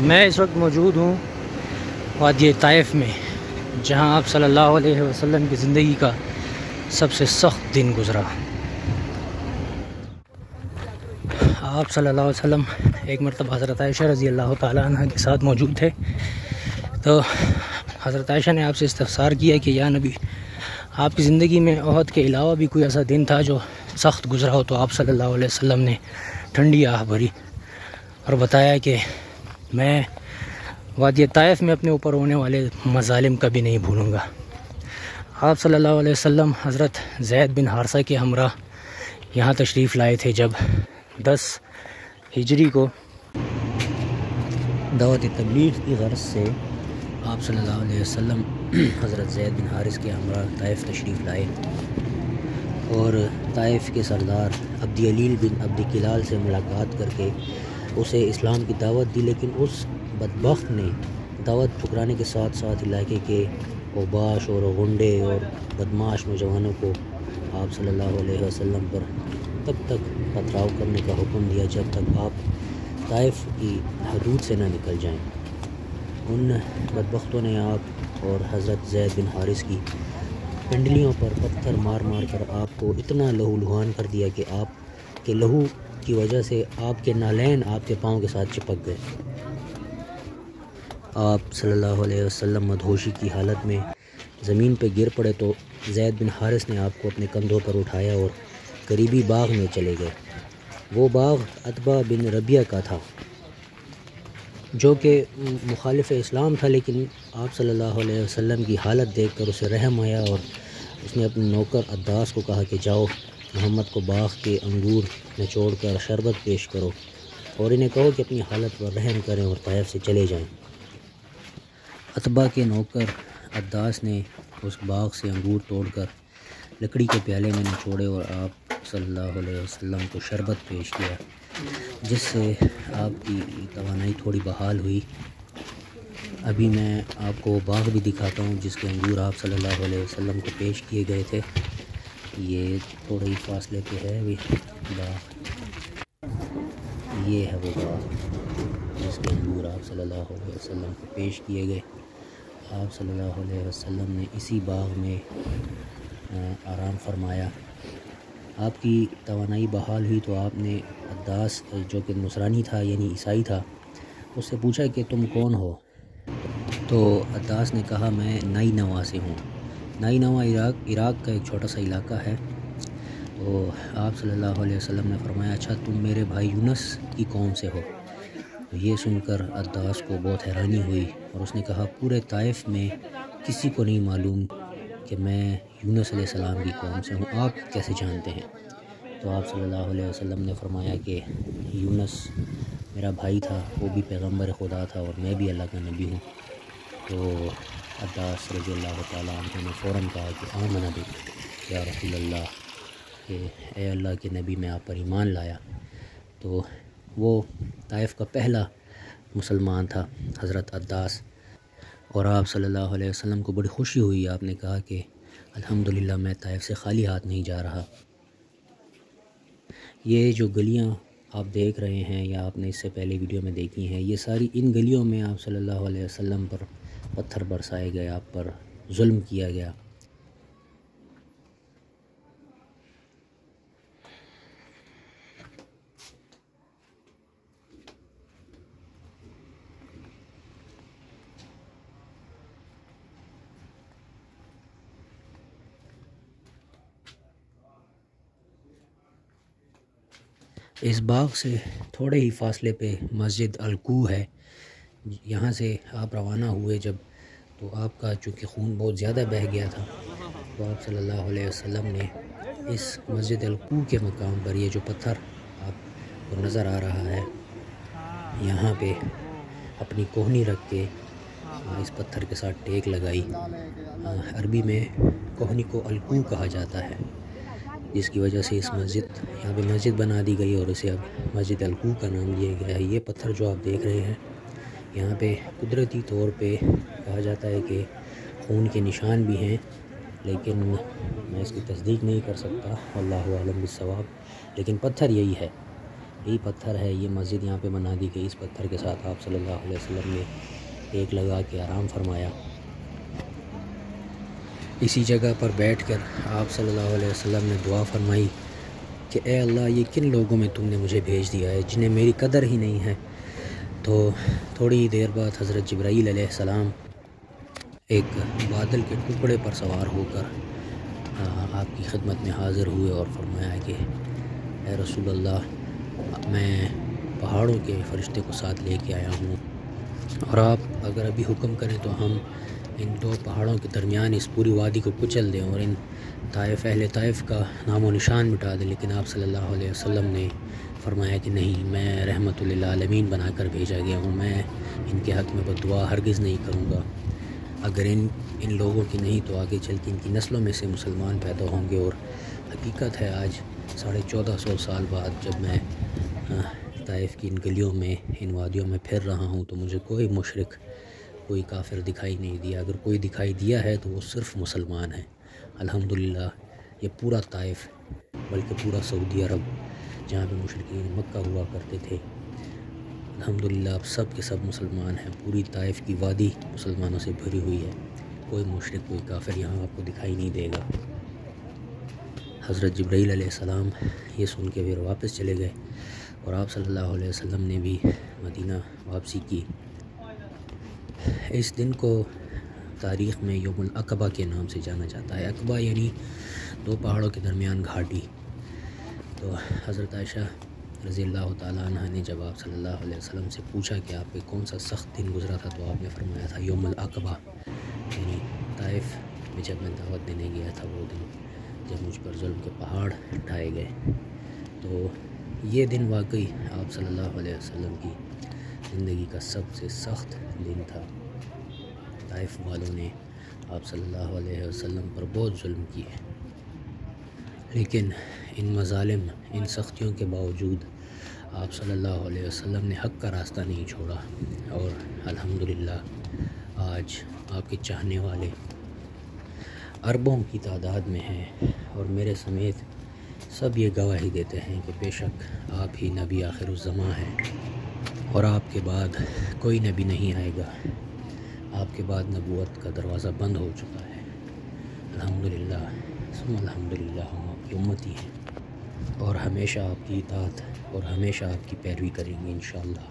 میں اس وقت موجود ہوں وادی طائف میں، جہاں آپ صلی اللہ علیہ وسلم کی زندگی کا سب سے سخت دن گزرا۔ آپ صلی اللہ علیہ وسلم ایک مرتبہ حضرت عائشہ رضی اللہ تعالیٰ عنہ کے ساتھ موجود تھے، تو حضرت عائشہ نے آپ سے استفسار کیا کہ یا نبی، آپ کی زندگی میں احد کے علاوہ بھی کوئی ایسا دن تھا جو سخت گزرا ہو؟ تو آپ صلی اللہ علیہ وسلم نے ٹھنڈی آہ بھری اور بتایا کہ میں وادی طائف میں اپنے اوپر ہونے والے مظالم کبھی نہیں بھولوں گا۔ آپ صلی اللہ علیہ وسلم حضرت زید بن حارثہ کے ہمراہ یہاں تشریف لائے تھے جب 10 ہجری کو دعوت تبلیغ کی غرض سے آپ صلی اللہ علیہ وسلم حضرت زید بن حارث کے ہمراہ طائف تشریف لائے اور طائف کے سردار عبد علیل بن عبد کلال سے ملاقات کر کے اسے اسلام کی دعوت دی، لیکن اس بدبخت نے دعوت ٹھکرانے کے ساتھ ساتھ علاقے کے اوباش اور غنڈے اور بدماش نوجوانوں کو آپ صلی اللہ علیہ وسلم پر تب تک پتھراؤ کرنے کا حکم دیا جب تک آپ طائف کی حدود سے نہ نکل جائیں۔ ان بدبختوں نے آپ اور حضرت زید بن حارث کی پنڈلیوں پر پتھر مار مار کر آپ کو اتنا لہو لہان کر دیا کہ آپ کے لہو کی وجہ سے آپ کے نالین آپ کے پاؤں کے ساتھ چپک گئے۔ آپ صلی اللہ علیہ وسلم مدہوشی کی حالت میں زمین پہ گر پڑے تو زید بن حارث نے آپ کو اپنے کندھوں پر اٹھایا اور قریبی باغ میں چلے گئے۔ وہ باغ عتبہ بن ربیہ کا تھا جو کہ مخالف اسلام تھا، لیکن آپ صلی اللہ علیہ وسلم کی حالت دیکھ کر اسے رحم آیا اور اس نے اپنے نوکر عداس کو کہا کہ جاؤ محمد کو باغ کے انگور نچوڑ کر شربت پیش کرو اور انہیں کہو کہ اپنی حالت پر رحم کریں اور طائف سے چلے جائیں۔ عتبہ کے نوکر عداس نے اس باغ سے انگور توڑ کر لکڑی کے پیالے میں نچوڑے اور آپ صلی اللہ علیہ وسلم کو شربت پیش کیا، جس سے آپ کی توانائی تھوڑی بحال ہوئی۔ ابھی میں آپ کو باغ بھی دکھاتا ہوں جس کے انگور آپ صلی اللہ علیہ وسلم کو پیش کیے گئے تھے۔ یہ تھوڑے ہی فاصلے پہ ہے ابھی باغ، یہ ہے وہ باغ جس کے انگور آپ صلی اللہ علیہ وسلم کو پیش کیے گئے۔ آپ صلی اللہ علیہ وسلم نے اسی باغ میں آرام فرمایا۔ آپ کی توانائی بحال ہوئی تو آپ نے عداس جو کہ نصرانی تھا یعنی عیسائی تھا اس سے پوچھا کہ تم کون ہو؟ تو عداس نے کہا میں نئی نوا سے ہوں۔ نئی نوا عراق کا ایک چھوٹا سا علاقہ ہے۔ تو آپ صلی اللہ علیہ وسلم نے فرمایا اچھا تم میرے بھائی یونس کی قوم سے ہو؟ تو یہ سن کر عداس کو بہت حیرانی ہوئی اور اس نے کہا پورے طائف میں کسی کو نہیں معلوم کہ میں یونس علیہ السلام کی قوم سے ہوں، آپ کیسے جانتے ہیں؟ تو آپ صلی اللہ علیہ وسلم نے فرمایا کہ یونس میرا بھائی تھا، وہ بھی پیغمبر خدا تھا اور میں بھی اللہ کا نبی ہوں۔ تو عداس رضی اللہ تعالیٰ عنہ نے فوراً کہا کہ آمنا بک یا رسول اللہ، کہ اے اللہ کے نبی میں آپ پر ایمان لایا۔ تو وہ طائف کا پہلا مسلمان تھا حضرت عداس، اور آپ صلی اللہ علیہ وسلم کو بڑی خوشی ہوئی۔ آپ نے کہا کہ الحمدللہ میں طائف سے خالی ہاتھ نہیں جا رہا۔ یہ جو گلیاں آپ دیکھ رہے ہیں یا آپ نے اس سے پہلے ویڈیو میں دیکھی ہیں، یہ ساری ان گلیوں میں آپ صلی اللہ علیہ وسلم پر پتھر برسائے گئے، آپ پر ظلم کیا گیا۔ اس باغ سے تھوڑے ہی فاصلے پہ مسجد الکوہ ہے۔ یہاں سے آپ روانہ ہوئے جب تو آپ کا چونکہ خون بہت زیادہ بہہ گیا تھا، تو آپ صلی اللہ علیہ وسلم نے اس مسجد الکوہ کے مقام پر یہ جو پتھر آپ کو نظر آ رہا ہے یہاں پہ اپنی کوہنی رکھ کے اس پتھر کے ساتھ ٹیک لگائی۔ عربی میں کوہنی کو الکوہ کہا جاتا ہے، جس کی وجہ سے اس یہاں پہ مسجد بنا دی گئی اور اسے اب مسجد الکوہ کا نام دیا گیا ہے۔ یہ پتھر جو آپ دیکھ رہے ہیں یہاں پہ قدرتی طور پہ کہا جاتا ہے کہ خون کے نشان بھی ہیں، لیکن میں اس کی تصدیق نہیں کر سکتا، اللہ اعلم بالصواب، لیکن پتھر یہی ہے۔ یہی پتھر ہے، یہ مسجد یہاں پہ بنا دی گئی، اس پتھر کے ساتھ آپ صلی اللہ علیہ وسلم نے ایک لگا کے آرام فرمایا۔ اسی جگہ پر بیٹھ کر آپ صلی اللہ علیہ وسلم نے دعا فرمائی کہ اے اللہ، یہ کن لوگوں میں تم نے مجھے بھیج دیا ہے جنہیں میری قدر ہی نہیں ہے۔ تو تھوڑی دیر بعد حضرت جبرائیل علیہ السلام ایک بادل کے ٹکڑے پر سوار ہو کر آپ کی خدمت میں حاضر ہوئے اور فرمایا کہ اے رسول اللہ، میں پہاڑوں کے فرشتے کو ساتھ لے کے آیا ہوں، اور آپ اگر ابھی حکم کریں تو ہم ان دو پہاڑوں کے درمیان اس پوری وادی کو کچل دیں اور ان اہل طائف کا نام و نشان مٹا دیں۔ لیکن آپ صلی اللہ علیہ وسلم نے فرمایا کہ نہیں، میں رحمت للعالمین بنا کر بھیجا گیا ہوں، میں ان کے حق میں بد دعا ہرگز نہیں کروں گا۔ اگر ان لوگوں کی نہیں تو آگے چل کے ان کی نسلوں میں سے مسلمان پیدا ہوں گے۔ اور حقیقت ہے، آج 1450 سال بعد جب میں طائف کی ان گلیوں میں، ان وادیوں میں پھر رہا ہوں تو مجھے کوئی مشرک، کوئی کافر دکھائی نہیں دیا۔ اگر کوئی دکھائی دیا ہے تو وہ صرف مسلمان ہے۔ الحمدللہ یہ پورا طائف، بلکہ پورا سعودی عرب جہاں پہ مشرکین مکہ ہوا کرتے تھے، الحمدللہ اب سب کے سب مسلمان ہیں۔ پوری طائف کی وادی مسلمانوں سے بھری ہوئی ہے، کوئی مشرک، کوئی کافر یہاں آپ کو دکھائی نہیں دے گا۔ حضرت جبرائیل علیہ السلام یہ سن کے پھر واپس چلے گئے اور آپ صلی اللہ علیہ وسلم نے بھی مدینہ واپسی کی۔ اس دن کو تاریخ میں یوم العقبہ کے نام سے جانا جاتا ہے۔ عقبہ یعنی دو پہاڑوں کے درمیان گھاٹی۔ تو حضرت عائشہ رضی اللہ تعالیٰ عنہ نے جب آپ صلی اللہ علیہ وسلم سے پوچھا کہ آپ پہ کون سا سخت دن گزرا تھا، تو آپ نے فرمایا تھا یوم العقبہ، یعنی طائف میں جب میں دعوت دینے گیا تھا وہ دن جب مجھ پر ظلم کے پہاڑ ڈھائے گئے۔ تو یہ دن واقعی آپ صلی اللہ علیہ وسلم کی زندگی کا سب سے سخت دن تھا۔ طائف والوں نے آپ صلی اللہ علیہ وسلم پر بہت ظلم کیے، لیکن ان مظالم، ان سختیوں کے باوجود آپ صلی اللہ علیہ وسلم نے حق کا راستہ نہیں چھوڑا، اور الحمدللہ آج آپ کے چاہنے والے اربوں کی تعداد میں ہیں، اور میرے سمیت سب یہ گواہی دیتے ہیں کہ بے شک آپ ہی نبی آخر الزماں ہیں، اور آپ کے بعد کوئی نبی نہیں آئے گا۔ آپ کے بعد نبوت کا دروازہ بند ہو چکا ہے۔ الحمدللہ ثم الحمدللہ، ہم آپ کی امتی ہیں اور ہمیشہ آپ کی اطاعت اور ہمیشہ آپ کی پیروی کریں گے انشاءاللہ۔